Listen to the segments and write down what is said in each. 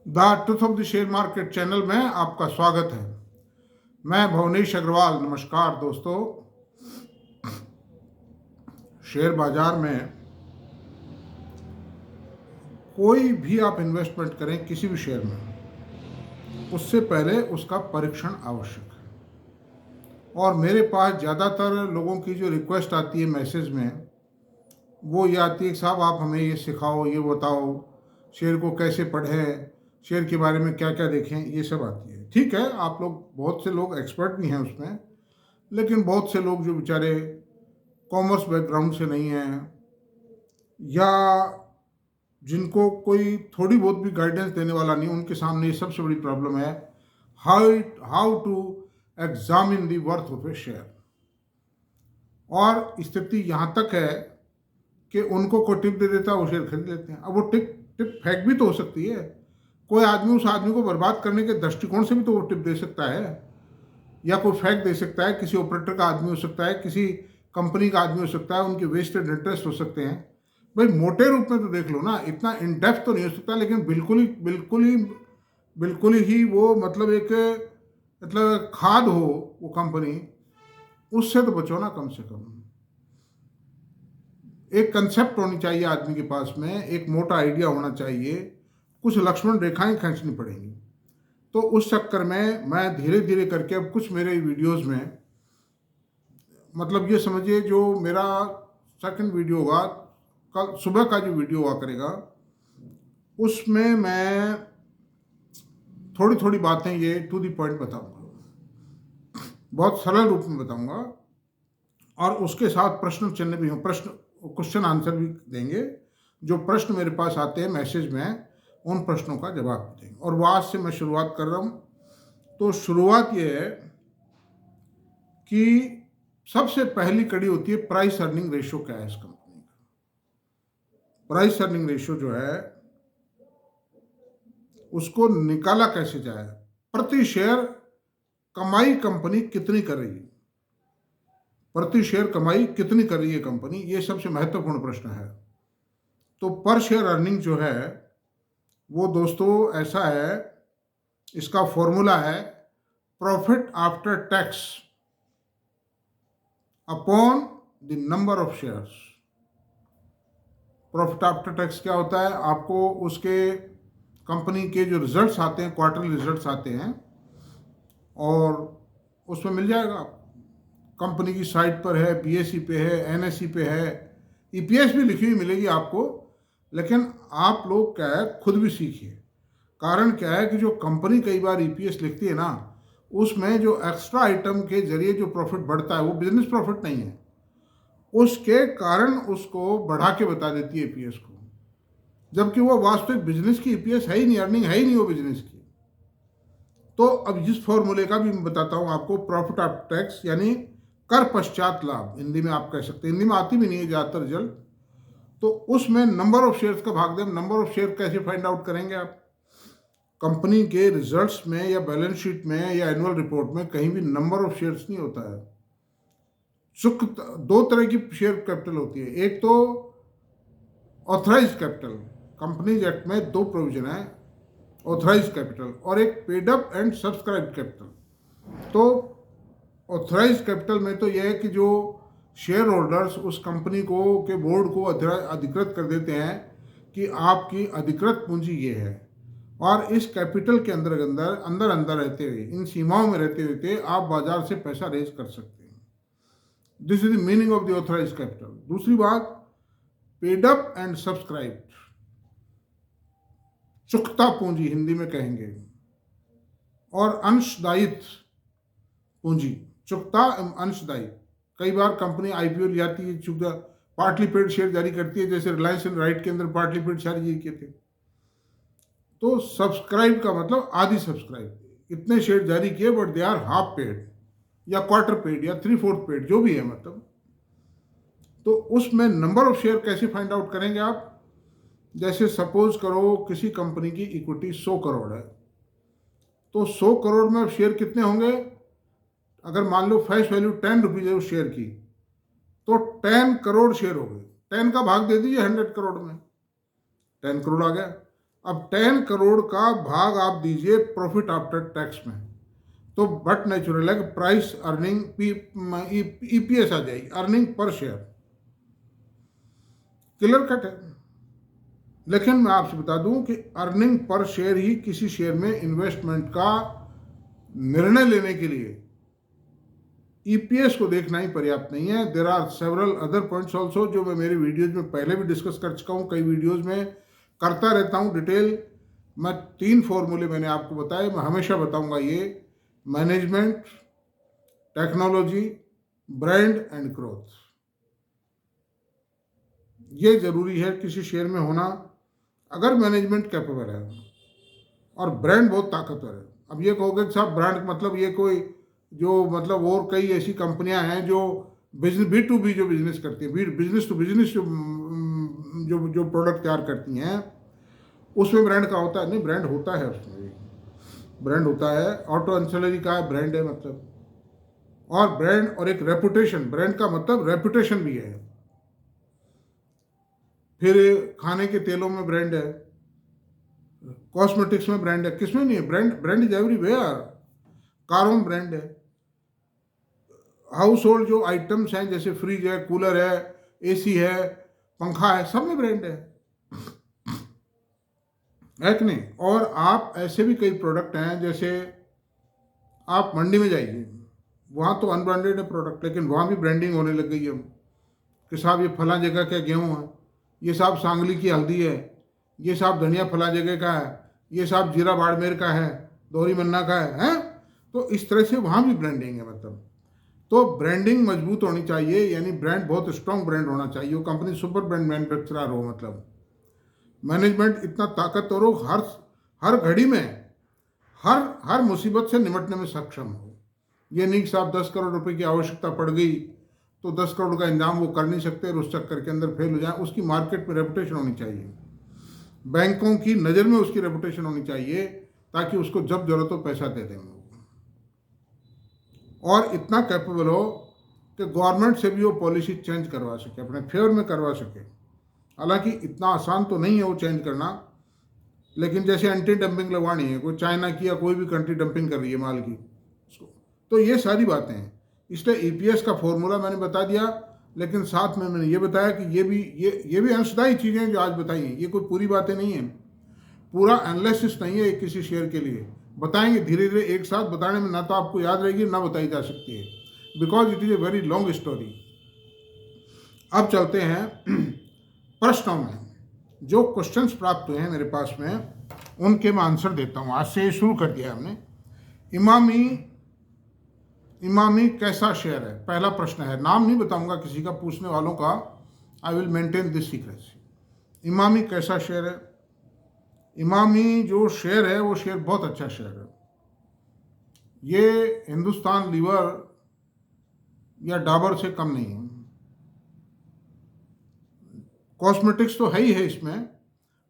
The truth of the share market channel में आपका स्वागत है। मैं भुवनेश अग्रवाल। नमस्कार दोस्तों। शेयर बाजार में कोई भी आप इन्वेस्टमेंट करें किसी भी शेयर में, उससे पहले उसका परीक्षण आवश्यक है। और मेरे पास ज़्यादातर लोगों की जो रिक्वेस्ट आती है मैसेज में, वो ये आती है कि साहब आप हमें ये सिखाओ, ये बताओ, शेयर को कैसे पढ़ें, शेयर के बारे में क्या क्या देखें, ये सब आती है। ठीक है, आप लोग, बहुत से लोग एक्सपर्ट भी हैं उसमें, लेकिन बहुत से लोग जो बेचारे कॉमर्स बैकग्राउंड से नहीं हैं, या जिनको कोई थोड़ी बहुत भी गाइडेंस देने वाला नहीं, उनके सामने ये सबसे बड़ी प्रॉब्लम है, how to examine the worth of a share. और स्थिति यहाँ तक है कि उनको कोई टिप दे देता है, वो शेयर खरीद लेते हैं। अब वो टिप फेक भी तो हो सकती है। कोई आदमी उस आदमी को बर्बाद करने के दृष्टिकोण से भी तो वो टिप दे सकता है, या कोई फेक दे सकता है। किसी ऑपरेटर का आदमी हो सकता है, किसी कंपनी का आदमी हो सकता है, उनके वेस्टेड इंटरेस्ट हो सकते हैं। भाई मोटे रूप में तो देख लो ना, इतना इन डेप्थ तो नहीं हो सकता, लेकिन बिल्कुल ही वो मतलब एक खाद हो वो कंपनी, उससे तो बचो ना। कम से कम एक कंसेप्ट होनी चाहिए आदमी के पास में, एक मोटा आइडिया होना चाहिए, कुछ लक्ष्मण रेखाएं खींचनी पड़ेंगी। तो उस चक्कर में मैं धीरे धीरे करके अब कुछ मेरे वीडियोस में, मतलब ये समझिए जो मेरा सेकंड वीडियो होगा, कल सुबह का जो वीडियो हुआ करेगा, उसमें मैं थोड़ी थोड़ी बातें ये टू द पॉइंट बताऊंगा, बहुत सरल रूप में बताऊंगा। और उसके साथ प्रश्न चिन्ह भी हो, क्वेश्चन आंसर भी देंगे। जो प्रश्न मेरे पास आते हैं मैसेज में, उन प्रश्नों का जवाब देंगे। और वो आज से मैं शुरुआत कर रहा हूँ। तो शुरुआत ये है कि सबसे पहली कड़ी होती है प्राइस अर्निंग रेशियो। क्या है इस कंपनी का? प्राइस अर्निंग रेशियो जो है, उसको निकाला कैसे जाए। प्रति शेयर कमाई कंपनी कितनी कर रही है, प्रति शेयर कमाई कितनी कर रही है कंपनी, ये सबसे महत्वपूर्ण प्रश्न है। तो पर शेयर अर्निंग जो है वो दोस्तों ऐसा है, इसका फॉर्मूला है profit after tax upon the number of shares. Profit after tax क्या होता है? आपको उसके कंपनी के जो रिजल्ट्स आते हैं, क्वार्टरली रिजल्ट्स आते हैं, और उसमें मिल जाएगा आपको। कंपनी की साइट पर है, बीएसई पे है, एनएसई पे है, ईपीएस भी लिखी हुई मिलेगी आपको। लेकिन आप लोग क्या है, खुद भी सीखिए। कारण क्या है कि जो कंपनी कई बार ईपीएस लिखती है ना, उसमें जो एक्स्ट्रा आइटम के जरिए जो प्रॉफिट बढ़ता है वो बिजनेस प्रॉफिट नहीं है, उसके कारण उसको बढ़ा के बता देती है ईपीएस को, जबकि वो वास्तविक बिजनेस की ईपीएस है ही नहीं, अर्निंग है ही नहीं वो बिजनेस की। तो अब इस फॉर्मूले का भी मैं बताता हूँ आपको। प्रॉफिट आफ्टर टैक्स यानी कर पश्चात लाभ, हिंदी में आप कह सकते हैं, हिंदी में आती भी नहीं है ज़्यादातर रिजल्ट। तो उसमें नंबर ऑफ शेयर्स का भाग दें। नंबर ऑफ शेयर कैसे फाइंड आउट करेंगे आप? कंपनी के रिजल्ट्स में या बैलेंस शीट में या एनुअल रिपोर्ट में कहीं भी नंबर ऑफ शेयर्स नहीं होता है। दो तरह की शेयर कैपिटल होती है। एक तो ऑथराइज कैपिटल, कंपनीज एक्ट में दो प्रोविजन है, ऑथराइज कैपिटल और एक paid up and subscribe capital. तो ऑथराइज कैपिटल में तो यह है कि जो शेयर होल्डर्स उस कंपनी को के बोर्ड को अधिकृत कर देते हैं कि आपकी अधिकृत पूंजी ये है, और इस कैपिटल के अंदर अंदर रहते हुए, इन सीमाओं में रहते हुए आप बाजार से पैसा रेज कर सकते हैं। This is the meaning of the authorise capital. दूसरी बात, पेड अप एंड सब्सक्राइब, चुकता पूंजी हिंदी में कहेंगे, और अंशदायित्व पूंजी। चुकता अंशदायी, कई बार कंपनी आईपीओ ले जाती है, चुकता पार्टली पेड शेयर जारी करती है, जैसे रिलायंस एंड राइट के अंदर पार्टली पेड शेयर जारी किए थे। तो सब्सक्राइब का मतलब आधी सब्सक्राइब, इतने शेयर जारी किए but they are half paid या क्वार्टर पेड या 3/4 पेड, जो भी है मतलब। तो उसमें नंबर ऑफ शेयर कैसे फाइंड आउट करेंगे आप? जैसे सपोज करो किसी कंपनी की इक्विटी 100 करोड़ है, तो 100 करोड़ में शेयर कितने होंगे? अगर मान लो फेस वैल्यू 10 रुपीज है उस शेयर की, तो 10 करोड़ शेयर हो गए। 10 का भाग दे दीजिए 100 करोड़ में, 10 करोड़ आ गया। अब 10 करोड़ का भाग आप दीजिए प्रॉफिट आफ्टर टैक्स में, तो बट नेचुरल है कि प्राइस अर्निंग ईपीएस आ जाएगी, earning per share, clear cut है। लेकिन मैं आपसे बता दूं कि अर्निंग पर शेयर ही किसी शेयर में इन्वेस्टमेंट का निर्णय लेने के लिए ईपीएस को देखना ही पर्याप्त नहीं है। There are several other points also जो मैं मेरी वीडियोज में पहले भी डिस्कस कर चुका हूँ, कई वीडियोज में करता रहता हूँ डिटेल। मैं 3 फॉर्मूले मैंने आपको बताए, मैं हमेशा बताऊंगा ये: management, technology, brand and growth. ये जरूरी है किसी शेयर में होना। अगर मैनेजमेंट कैपेबल है और ब्रांड बहुत ताकतवर है, अब ये कहोगे कि साहब ब्रांड मतलब ये कोई जो मतलब और कई ऐसी कंपनियां हैं जो बिजनेस B2B जो बिजनेस करती हैं, बिजनेस टू बिजनेस जो प्रोडक्ट तैयार करती हैं, उसमें ब्रांड का होता है? नहीं, ब्रांड होता है, उसमें भी ब्रांड होता है। ऑटो एंसिलरी का ब्रांड है मतलब, और ब्रांड और एक रेपुटेशन, ब्रांड का मतलब रेपुटेशन भी है। फिर खाने के तेलों में ब्रांड है, कॉस्मेटिक्स में ब्रांड है, किसमें नहीं है ब्रांड? Brand is everywhere. कारों में ब्रांड है, हाउस होल्ड जो आइटम्स हैं जैसे फ्रिज है, कूलर है, एसी है, पंखा है, सब में ब्रांड है कि नहीं? और आप ऐसे भी कई प्रोडक्ट हैं, जैसे आप मंडी में जाइए, वहाँ तो अनब्रांडेड है प्रोडक्ट, लेकिन वहाँ भी ब्रांडिंग होने लग गई है कि साहब ये फला जगह का गेहूँ है, ये साहब सांगली की हल्दी है, ये साहब धनिया फला जगह का है, ये साहब जीरा बाड़मेर का है, दोहरी मन्ना का है? तो इस तरह से वहाँ भी ब्रांडिंग है मतलब। तो ब्रांडिंग मजबूत होनी चाहिए, यानी ब्रांड बहुत स्ट्रॉन्ग ब्रांड होना चाहिए, वो कंपनी सुपर ब्रांड मैन्युफैक्चरर हो मतलब। मैनेजमेंट इतना ताकतवर हो, हर घड़ी में हर मुसीबत से निपटने में सक्षम हो। ये नहीं कि साहब 10 करोड़ रुपए की आवश्यकता पड़ गई तो 10 करोड़ का इंतजाम वो कर नहीं सकते और उस चक्कर के अंदर फेल हो जाए। उसकी मार्केट में रेपुटेशन होनी चाहिए, बैंकों की नज़र में उसकी रेपुटेशन होनी चाहिए, ताकि उसको जब जरूरत हो पैसा दे दें। और इतना कैपेबल हो कि गवर्नमेंट से भी वो पॉलिसी चेंज करवा सके, अपने फेवर में करवा सके। हालांकि इतना आसान तो नहीं है वो चेंज करना, लेकिन जैसे एंटी डंपिंग लगवानी है, कोई चाइना की या कोई भी कंट्री डंपिंग कर रही है माल की, तो ये सारी बातें हैं। इसलिए ईपीएस का फॉर्मूला मैंने बता दिया, लेकिन साथ में मैंने ये बताया कि ये भी अंशदायी चीज़ें जो आज बताई हैं, ये कोई पूरी बातें नहीं है, पूरा एनालिसिस नहीं है किसी शेयर के लिए। बताएंगे धीरे धीरे, एक साथ बताने में ना तो आपको याद रहेगी ना बताई जा सकती है, because it is a very long story. अब चलते हैं प्रश्नों में। जो क्वेश्चंस प्राप्त हुए हैं मेरे पास में, उनके मैं आंसर देता हूँ। आज से शुरू कर दिया हमने। इमामी कैसा शेयर है? पहला प्रश्न है, नाम नहीं बताऊंगा किसी का, पूछने वालों का। I will maintain this secrecy. Emami कैसा शेयर है? इमामी जो शेयर है वो शेयर बहुत अच्छा शेयर है। ये हिंदुस्तान लीवर या डाबर से कम नहीं है। कॉस्मेटिक्स तो है ही है इसमें,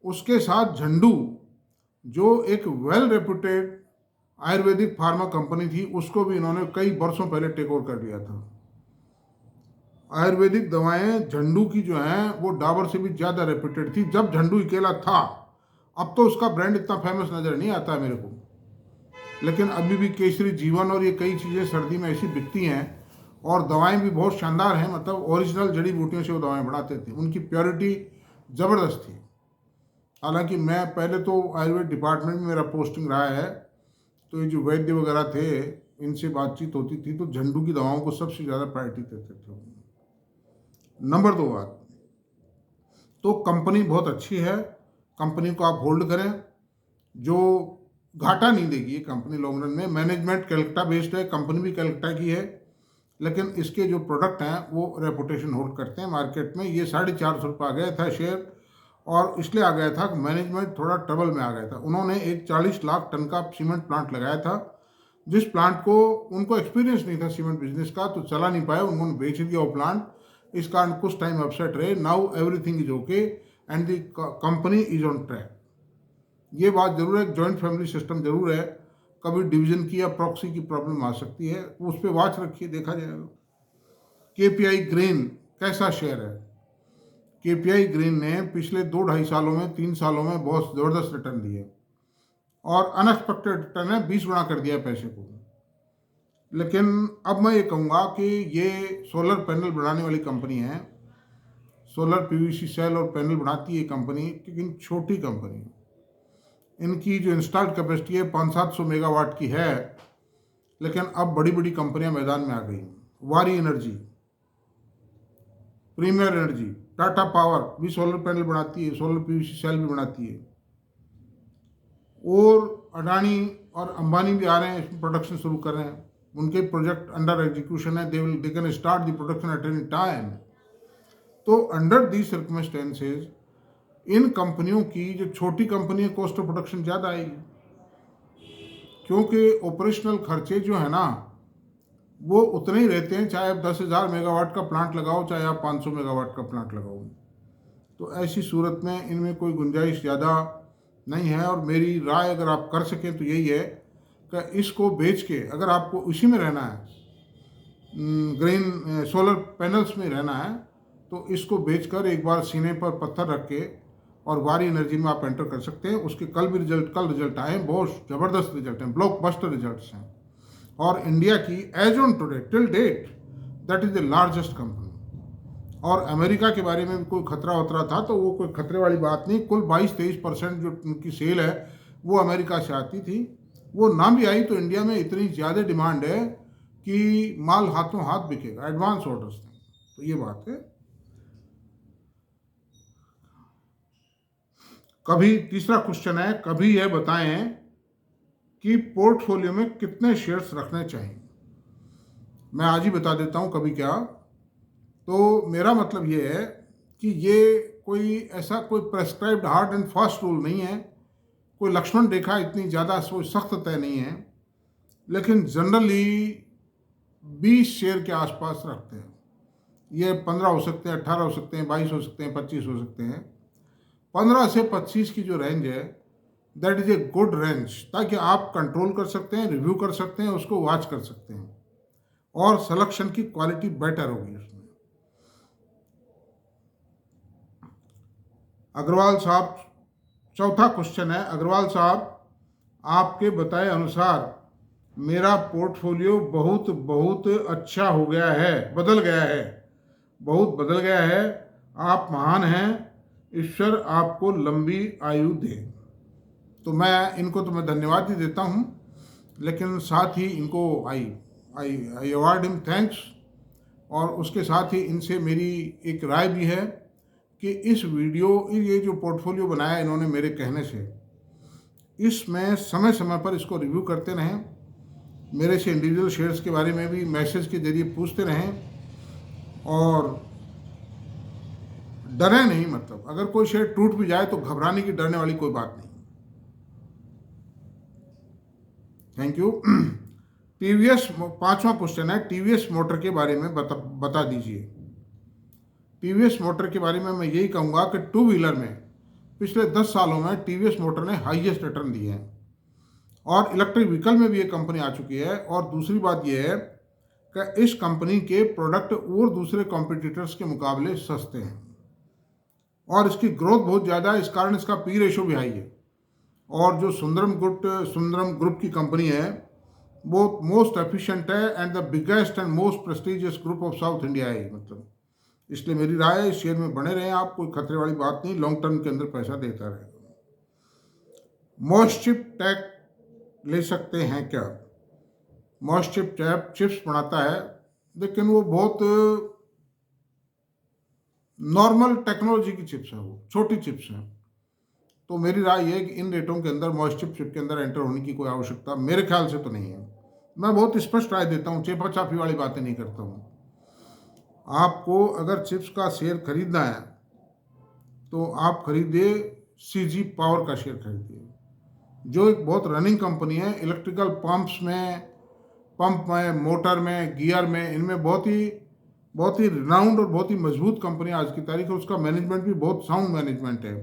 उसके साथ झंडू जो एक well reputed Ayurvedic pharma company थी, उसको भी इन्होंने कई वर्षों पहले टेक ओवर कर लिया था। आयुर्वेदिक दवाएं झंडू की जो हैं वो डाबर से भी ज़्यादा रेपुटेड थी जब झंडू अकेला था। अब तो उसका ब्रांड इतना फेमस नज़र नहीं आता है मेरे को, लेकिन अभी भी केसरी जीवन और ये कई चीज़ें सर्दी में ऐसी बिकती हैं, और दवाएं भी बहुत शानदार हैं, मतलब ओरिजिनल जड़ी बूटियों से वो दवाएं बनाते थे, उनकी प्योरिटी ज़बरदस्त थी। हालांकि मैं पहले तो आयुर्वेद डिपार्टमेंट में मेरा पोस्टिंग रहा है, तो ये जो वैद्य वगैरह थे इनसे बातचीत होती थी, तो झंडू की दवाओं को सबसे ज़्यादा प्रायोरिटी देते थे। नंबर 2 बात, तो कंपनी बहुत अच्छी है, कंपनी को आप होल्ड करें, जो घाटा नहीं देगी ये कंपनी लॉन्ग रन में। मैनेजमेंट कलकत्ता बेस्ड है, कंपनी भी कलकत्ता की है, लेकिन इसके जो प्रोडक्ट हैं वो रेपुटेशन होल्ड करते हैं मार्केट में। ये 450 रुपये आ गया था शेयर, और इसलिए आ गया था कि मैनेजमेंट थोड़ा ट्रबल में आ गया था। उन्होंने एक 40 लाख टन का सीमेंट प्लांट लगाया था, जिस प्लांट को उनको एक्सपीरियंस नहीं था सीमेंट बिजनेस का, तो चला नहीं पाया, उन्होंने बेच दिया वो प्लांट। इस कारण कुछ टाइम अपसेट रहे। Now everything is okay and the company is on track. ये बात जरूर है, जॉइंट फैमिली सिस्टम जरूर है, कभी डिवीजन की या प्रॉक्सी की प्रॉब्लम आ सकती है, उस पर वॉच रखिए, देखा जाएगा। केपीआई ग्रेन कैसा शेयर है? केपीआई ग्रीन ने पिछले 2-2.5 सालों में 3 सालों में बहुत ज़बरदस्त रिटर्न दिए और अनएक्सपेक्टेड रिटर्न है, 20 गुना कर दिया पैसे को। लेकिन अब मैं ये कहूँगा कि ये सोलर पैनल बनाने वाली कंपनी है, सोलर पीवीसी सेल और पैनल बनाती है कंपनी, लेकिन छोटी कंपनी है। इनकी जो इंस्टॉल्ड कैपेसिटी है 500-700 मेगावाट की है, लेकिन अब बड़ी बड़ी कंपनियां मैदान में आ गई। Waaree energy, premier energy, Tata power भी सोलर पैनल बनाती है, सोलर पीवीसी सेल भी बनाती है, और अडानी और अंबानी भी आ रहे हैं, इसमें प्रोडक्शन शुरू कर रहे हैं। उनके प्रोजेक्ट अंडर एग्जीक्यूशन है, they can start the production at any time. तो अंडर दी सर्कमस्टेंसेज इन कंपनियों की, जो छोटी कंपनी है, कॉस्ट ऑफ प्रोडक्शन ज़्यादा आएगी, क्योंकि ऑपरेशनल खर्चे जो है ना वो उतने ही रहते हैं, चाहे आप 10,000 मेगावाट का प्लांट लगाओ, चाहे आप 500 मेगावाट का प्लांट लगाओ। तो ऐसी सूरत में इनमें कोई गुंजाइश ज़्यादा नहीं है। और मेरी राय अगर आप कर सकें तो यही है कि इसको बेच के, अगर आपको इसी में रहना है, ग्रीन सोलर पैनल्स में रहना है, तो इसको बेचकर एक बार सीने पर पत्थर रख के और वारी एनर्जी में आप एंटर कर सकते हैं। उसके कल रिजल्ट आए, बहुत ज़बरदस्त रिजल्ट हैं, ब्लॉकबस्टर रिजल्ट्स हैं। और इंडिया की as on today till date that is the largest company. और अमेरिका के बारे में भी कोई खतरा उतरा था तो वो कोई खतरे वाली बात नहीं। कुल 22-23% जो उनकी सेल है वो अमेरिका से आती थी। वो ना भी आई तो इंडिया में इतनी ज़्यादा डिमांड है कि माल हाथों हाथ बिकेगा, एडवांस ऑर्डर्स हैं। तो ये बात है। कभी तीसरा क्वेश्चन है, कभी यह बताएं कि पोर्टफोलियो में कितने शेयर्स रखने चाहिए। मैं आज ही बता देता हूं कभी क्या। तो मेरा मतलब ये है कि ये कोई ऐसा कोई prescribed hard and fast rule नहीं है, कोई लक्ष्मण रेखा इतनी ज़्यादा सख्त तय नहीं है, लेकिन जनरली 20 शेयर के आसपास रखते हैं। ये 15 हो सकते हैं, 18 हो सकते हैं, 22 हो सकते हैं, 25 हो सकते हैं। 15 से 25 की जो रेंज है that is a good range, ताकि आप कंट्रोल कर सकते हैं, रिव्यू कर सकते हैं, उसको वॉच कर सकते हैं और सिलेक्शन की क्वालिटी बेटर होगी उसमें। अग्रवाल साहब, चौथा क्वेश्चन है, अग्रवाल साहब आपके बताए अनुसार मेरा पोर्टफोलियो बहुत बहुत अच्छा हो गया है, बदल गया है, बहुत बदल गया है। आप महान हैं, ईश्वर आपको लंबी आयु दे। तो मैं धन्यवाद ही देता हूँ, लेकिन साथ ही इनको आई अवार्ड हिम थैंक्स। और उसके साथ ही इनसे मेरी एक राय भी है कि ये जो पोर्टफोलियो बनाया इन्होंने मेरे कहने से, इसमें समय समय पर इसको रिव्यू करते रहें, मेरे से इंडिविजुअल शेयर्स के बारे में भी मैसेज के जरिए पूछते रहें, और डरे नहीं। मतलब अगर कोई शेयर टूट भी जाए तो घबराने की, डरने वाली कोई बात नहीं। Thank you. टीवीएस, पांचवा क्वेश्चन है, टीवीएस मोटर के बारे में बता दीजिए। टीवीएस मोटर के बारे में मैं यही कहूँगा कि टू व्हीलर में पिछले 10 सालों में टीवीएस मोटर ने हाईएस्ट रिटर्न दिए हैं, और इलेक्ट्रिक व्हीकल में भी ये कंपनी आ चुकी है। और दूसरी बात यह है कि इस कंपनी के प्रोडक्ट और दूसरे कॉम्पिटिटर्स के मुकाबले सस्ते हैं, और इसकी ग्रोथ बहुत ज़्यादा है, इस कारण इसका पी रेशो भी हाई है। और जो सुंदरम ग्रुप की कंपनी है वो मोस्ट एफिशिएंट है and the biggest and most prestigious group of south India है। मतलब इसलिए मेरी राय है, इस शेयर में बने रहें आप, कोई खतरे वाली बात नहीं, लॉन्ग टर्म के अंदर पैसा देता रहेगा। मॉइस्चर टैक ले सकते हैं क्या? मॉइस्चर चिप्स बनाता है, लेकिन वो बहुत नॉर्मल टेक्नोलॉजी की चिप्स है, वो छोटी चिप्स हैं। तो मेरी राय ये है कि इन रेटों के अंदर मॉइस्चर चिप के अंदर एंटर होने की कोई आवश्यकता मेरे ख्याल से तो नहीं है। मैं बहुत स्पष्ट राय देता हूँ, चेपा चापी वाली बातें नहीं करता हूँ। आपको अगर चिप्स का शेयर खरीदना है तो आप खरीदिए सीजी पावर का शेयर खरीदिए, जो एक बहुत रनिंग कंपनी है। इलेक्ट्रिकल पंप में, मोटर में, गियर में, इनमें बहुत ही रिनाउंड और बहुत ही मजबूत कंपनी आज की तारीख है। उसका मैनेजमेंट भी बहुत साउंड मैनेजमेंट है,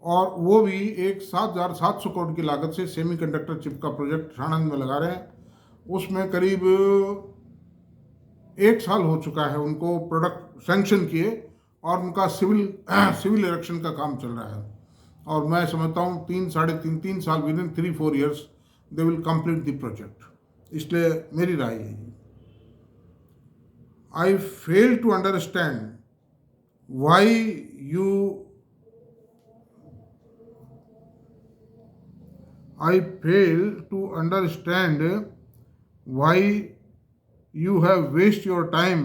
और वो भी एक 7,700 करोड़ की लागत से सेमीकंडक्टर चिप का प्रोजेक्ट साणंद में लगा रहे हैं। उसमें करीब 1 साल हो चुका है उनको प्रोडक्ट सैंक्शन किए, और उनका सिविल इरेक्शन का काम चल रहा है, और मैं समझता हूँ 3 साल within 3-4 years they will complete the project. इसलिए मेरी राय है I fail to understand why you I fail to understand why you have wasted your time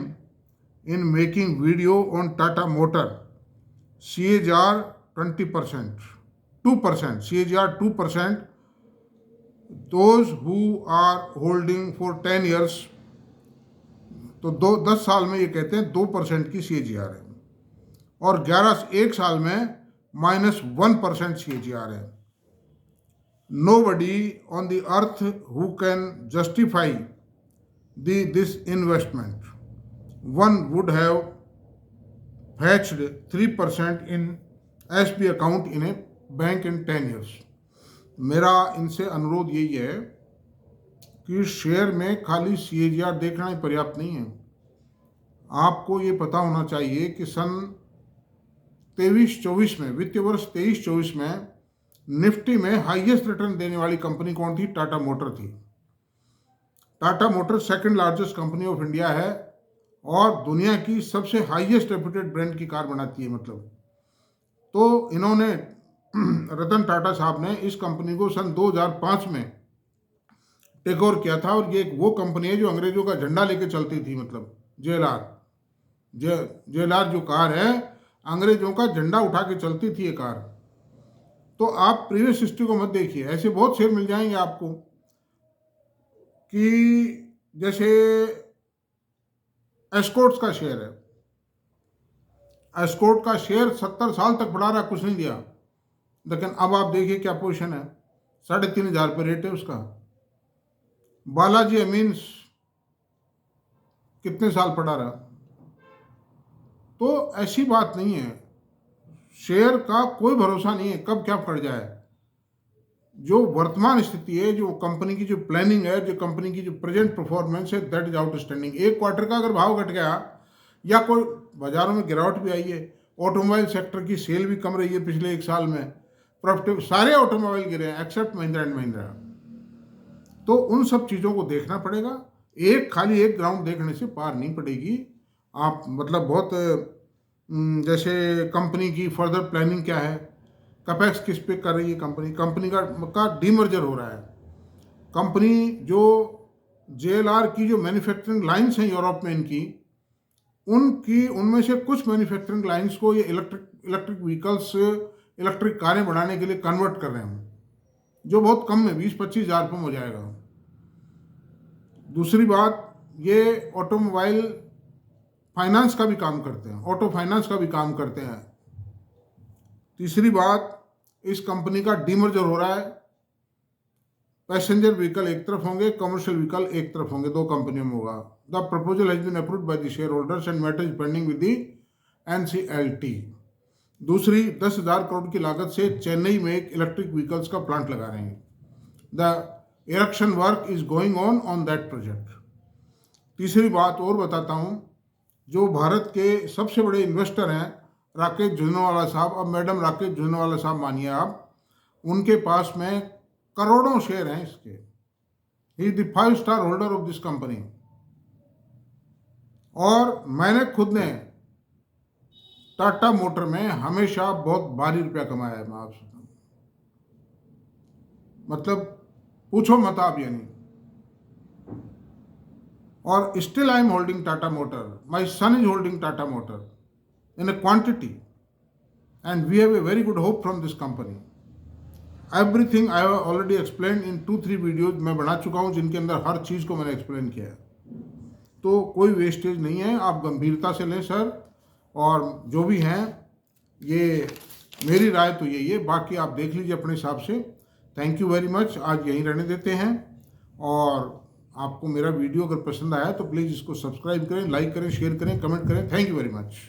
in making video on Tata Motor. CAGR 20%, 2%, CAGR 2%. Those who are holding for 10 years, तो 10 साल में ये कहते हैं 2% की CAGR है, और 1 साल में -1% CAGR है। Nobody on the earth who can justify this investment. One would have fetched 3% in SB account in a bank in 10 years. मेरा इनसे अनुरोध यही है कि शेयर में खाली CAGR देखना ही पर्याप्त नहीं है। आपको ये पता होना चाहिए कि सन 23-24 में, वित्तीय वर्ष 23-24 में निफ्टी में हाईएस्ट रिटर्न देने वाली कंपनी कौन थी? टाटा मोटर थी। Tata motor second largest company of India है और दुनिया की सबसे हाईएस्ट रेप्यूटेड ब्रांड की कार बनाती है। मतलब तो इन्होंने रतन टाटा साहब ने इस कंपनी को सन 2005 में टेक ओवर किया था, और ये वो कंपनी है जो अंग्रेजों का झंडा लेके चलती थी। मतलब JLR जो कार है, अंग्रेजों का झंडा उठा के चलती थी ये कार। तो आप प्रीवियस हिस्ट्री को मत देखिए, ऐसे बहुत शेयर मिल जाएंगे आपको कि जैसे एस्कॉर्ट्स का शेयर है, एस्कॉर्ट का शेयर 70 साल तक बढ़ा रहा, कुछ नहीं दिया, लेकिन अब आप देखिए क्या पोजीशन है, 3,500 रुपये रेट है उसका। बालाजी एमीन्स कितने साल पड़ा रहा। तो ऐसी बात नहीं है, शेयर का कोई भरोसा नहीं है कब क्या पड़ जाए। जो वर्तमान स्थिति है, जो कंपनी की जो प्लानिंग है, जो कंपनी की जो प्रेजेंट परफॉर्मेंस है, दैट इज आउटस्टैंडिंग। एक क्वार्टर का अगर भाव घट गया या कोई बाजारों में गिरावट भी आई है, ऑटोमोबाइल सेक्टर की सेल भी कम रही है पिछले 1 साल में, प्रॉफिट सारे ऑटोमोबाइल गिरे हैं एक्सेप्ट महिंद्रा एंड महिंद्रा। तो उन सब चीज़ों को देखना पड़ेगा, खाली एक ग्राउंड देखने से पार नहीं पड़ेगी। आप मतलब बहुत जैसे कंपनी की फर्दर प्लानिंग क्या है, कैपेक्स किस पे कर रही है कंपनी का डीमर्जर हो रहा है। कंपनी जो JLR की जो मैन्युफैक्चरिंग लाइंस हैं यूरोप में उनमें से कुछ मैन्युफैक्चरिंग लाइंस को ये इलेक्ट्रिक व्हीकल्स, इलेक्ट्रिक कारें बनाने के लिए कन्वर्ट कर रहे हैं, जो बहुत कम में 20-25 हज़ार रुपये में हो जाएगा। दूसरी बात, ये ऑटोमोबाइल फाइनेंस का भी काम करते हैं, ऑटो फाइनेंस का भी काम करते हैं। तीसरी बात, इस कंपनी का डीमर्जर हो रहा है, पैसेंजर व्हीकल एक तरफ होंगे, कमर्शियल व्हीकल एक तरफ होंगे, 2 कंपनियों में होगा। The proposal has been approved by the share holders and matter is pending with the NCLT। दूसरी, 10,000 करोड़ की लागत से चेन्नई में एक इलेक्ट्रिक व्हीकल्स का प्लांट लगा रहे हैं। The erection work is going on that project. तीसरी बात और बताता हूँ, जो भारत के सबसे बड़े इन्वेस्टर हैं राकेश झुनझुनवाला साहब, अब मैडम राकेश झुनझुनवाला साहब मानिए आप, उनके पास में करोड़ों शेयर हैं इसके। He is the 5 star holder of this company. और मैंने खुद ने टाटा मोटर में हमेशा बहुत भारी रुपया कमाया है, मैं आपसे मतलब पूछो मत आप, यानी। और still I am holding Tata motor, my son is holding Tata motor in a quantity, and we have a very good hope from this company. Everything I have already explained in 2-3 videos मैं बना चुका हूँ, जिनके अंदर हर चीज़ को मैंने एक्सप्लेन किया है। तो कोई वेस्टेज नहीं है, आप गंभीरता से लें सर। और जो भी हैं, ये मेरी राय तो यही है, बाकी आप देख लीजिए अपने हिसाब से। थैंक यू वेरी मच, आज यहीं रहने देते हैं। और आपको मेरा वीडियो अगर पसंद आया तो प्लीज़ इसको सब्सक्राइब करें, लाइक करें, शेयर करें, कमेंट करें। Thank you very much.